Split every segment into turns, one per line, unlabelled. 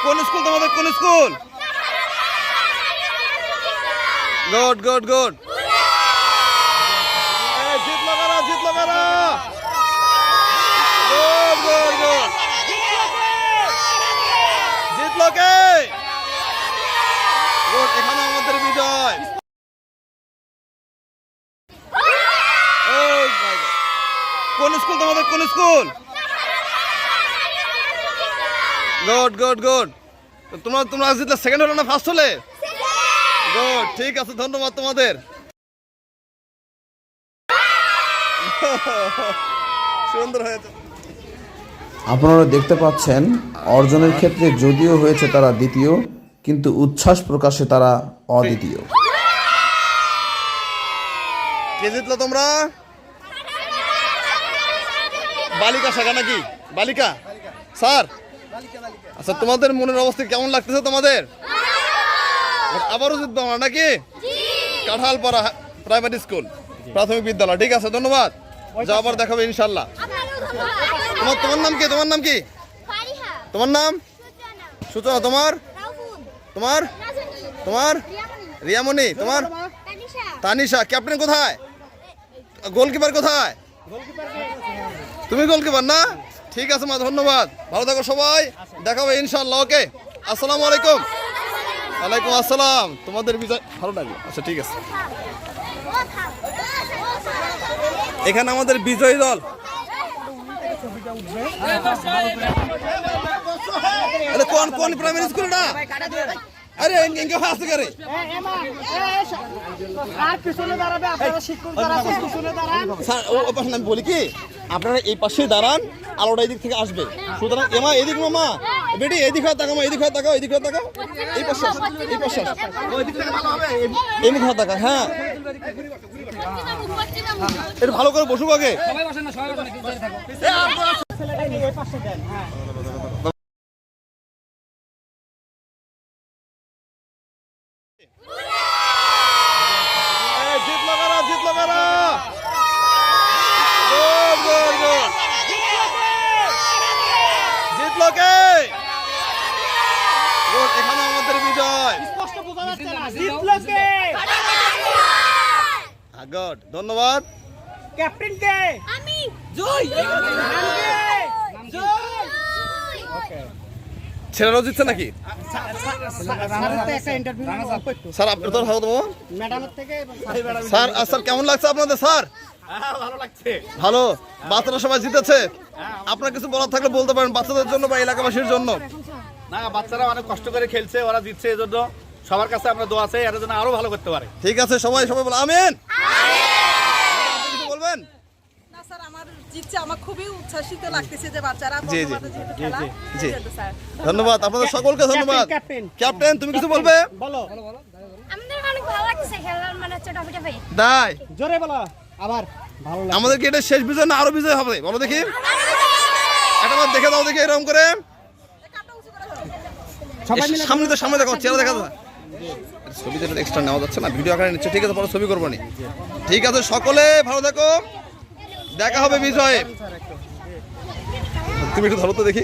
কোন স্কুল তোমাদের, কোন স্কুল? Good good good. জিতলো কারা, জিতলো কারা? Good good good. জিতলো কে? গুড, এখানে আমাদের বিজয়। কোন স্কুল তোমাদের, কোন স্কুল? Good good good. তোমরা জিতলে, সেকেন্ড হলো না ফার্স্ট হলে? গুড, ঠিক আছে, ধন্যবাদ তোমাদের। সুন্দর হয়েছে।
আপনারা দেখতে পাচ্ছেন অর্জনের ক্ষেত্রে যদিও হয়েছে তারা দ্বিতীয়, কিন্তু উচ্ছ্বাস প্রকাশে তারা অদ্বিতীয়।
কে জিতলো তোমরা? বালিকা শাখা নাকি? বালিকা স্যার, আচ্ছা তোমাদের মনের অবস্থা কেমন লাগতেছে তোমাদের? আবারও জিতবো আমরা নাকি? কাঁঠালপাড়া প্রাইমারি স্কুল, প্রাথমিক বিদ্যালয়। ঠিক আছে, ধন্যবাদ। যা আবার দেখাবে ইনশাল্লাহ। তোমার নাম কি? তোমার নাম কি? তোমার নাম? সূচনা। তোমার? তোমার? তোমার? রিয়ামণি। তোমার? তানিশা। ক্যাপ্টেন কোথায়? গোলকিপার কোথায়? তুমি গোলকিপার না? ঠিক আছে মা, ধন্যবাদ। ভালো থাকো সবাই, দেখাবে ইনশাল্লাহ। ওকে, আসসালামু আলাইকুম। ওয়ালাইকুম আসসালাম। তোমাদের বিজয় ভালো লাগলো। আচ্ছা ঠিক আছে। এখানে আমাদের বিজয়ী দল। কোন কোন প্রাইমারি স্কুল না? আরে ইনকে ফাস্ট করে স্যার, ও পাশে আমি বলি কি, আপনারা এই পাশে দাঁড়ান, আলোটা এই দিক থেকে আসবে। সুতরাং এমা এদিক, মামা বেটি এদিক হয়ে তাকাও, এদিক হয়ে তাকাও, এদিক হয়ে তাকাও, এই পাশে, এই পাশে, এই মুখ হয়ে তাকা। হ্যাঁ, একটু ভালো করে বসুক আগে। জিতলো কারা, জিতলো কারা? Good good good. জিতলো কে? গুড, এখানে আমাদের বিজয়। গুড, ধন্যবাদ।
ক্যাপ্টেন কে? আমি। জয়।
ছেলেরাও জিতছে নাকি? স্যার আপনার তো স্যার, স্যার কেমন লাগছে আপনাদের? স্যার
ভালো লাগছে।
ভালো। বাচ্চারা সবাই জিতেছে। আপনার কিছু বলার থাকলে বলতে পারেন, বাচ্চাদের জন্য বা এলাকাবাসীর জন্য।
না, বাচ্চারা অনেক কষ্ট করে খেলছে, ওরা জিতছে, এই জন্য সবার কাছে আমরা দোয়া চাই, এর জন্য আরো ভালো করতে পারে।
ঠিক আছে, সবাই সবাই বলো আমিন। কিছু বলবেন?
না স্যার, আমার জিতছে, আমার খুবই উচ্ছ্বাসিত লাগতেছে যে বাচ্চারা
জি, জি,
যেহেতু খেলা।
জি,
স্যার
ধন্যবাদ আপনাদের সকলকে, ধন্যবাদ। ক্যাপ্টেন তুমি কিছু বলবে?
বলো।
আমাদের অনেক ভালো লাগছে, খেলার মানে হচ্ছে টপিটা পেয়ে।
তাই
জোরে বলো আবার। ভালো লাগে।
আমাদের কি এটা শেষ বিজয় না আরো বিজয় হবে? বলো দেখি, একটা বার দেখে দাও দেখি এরকম করে।
সবাই মিলে
সামনে তো, সামনে দেখো, চেহারা দেখা যায়। ছবি তো এক্সট্রা নেওয়া যাচ্ছে না, ভিডিও আকারে নিচ্ছে। ঠিক আছে, পরে ছবি করবো নি। ঠিক আছে, সকলে ভালো থাকো, দেখা হবে বিজয়ে। তুমি একটু ধরো তো দেখি,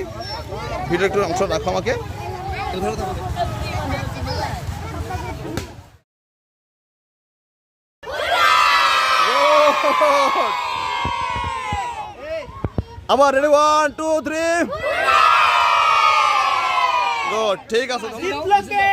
ভিডিও একটু অংশ রাখো আমাকে। একটু ধরো তো আমাকে। আবার রেডি, 1 2 3। গুড, ঠিক আছে।
জিতলো কে?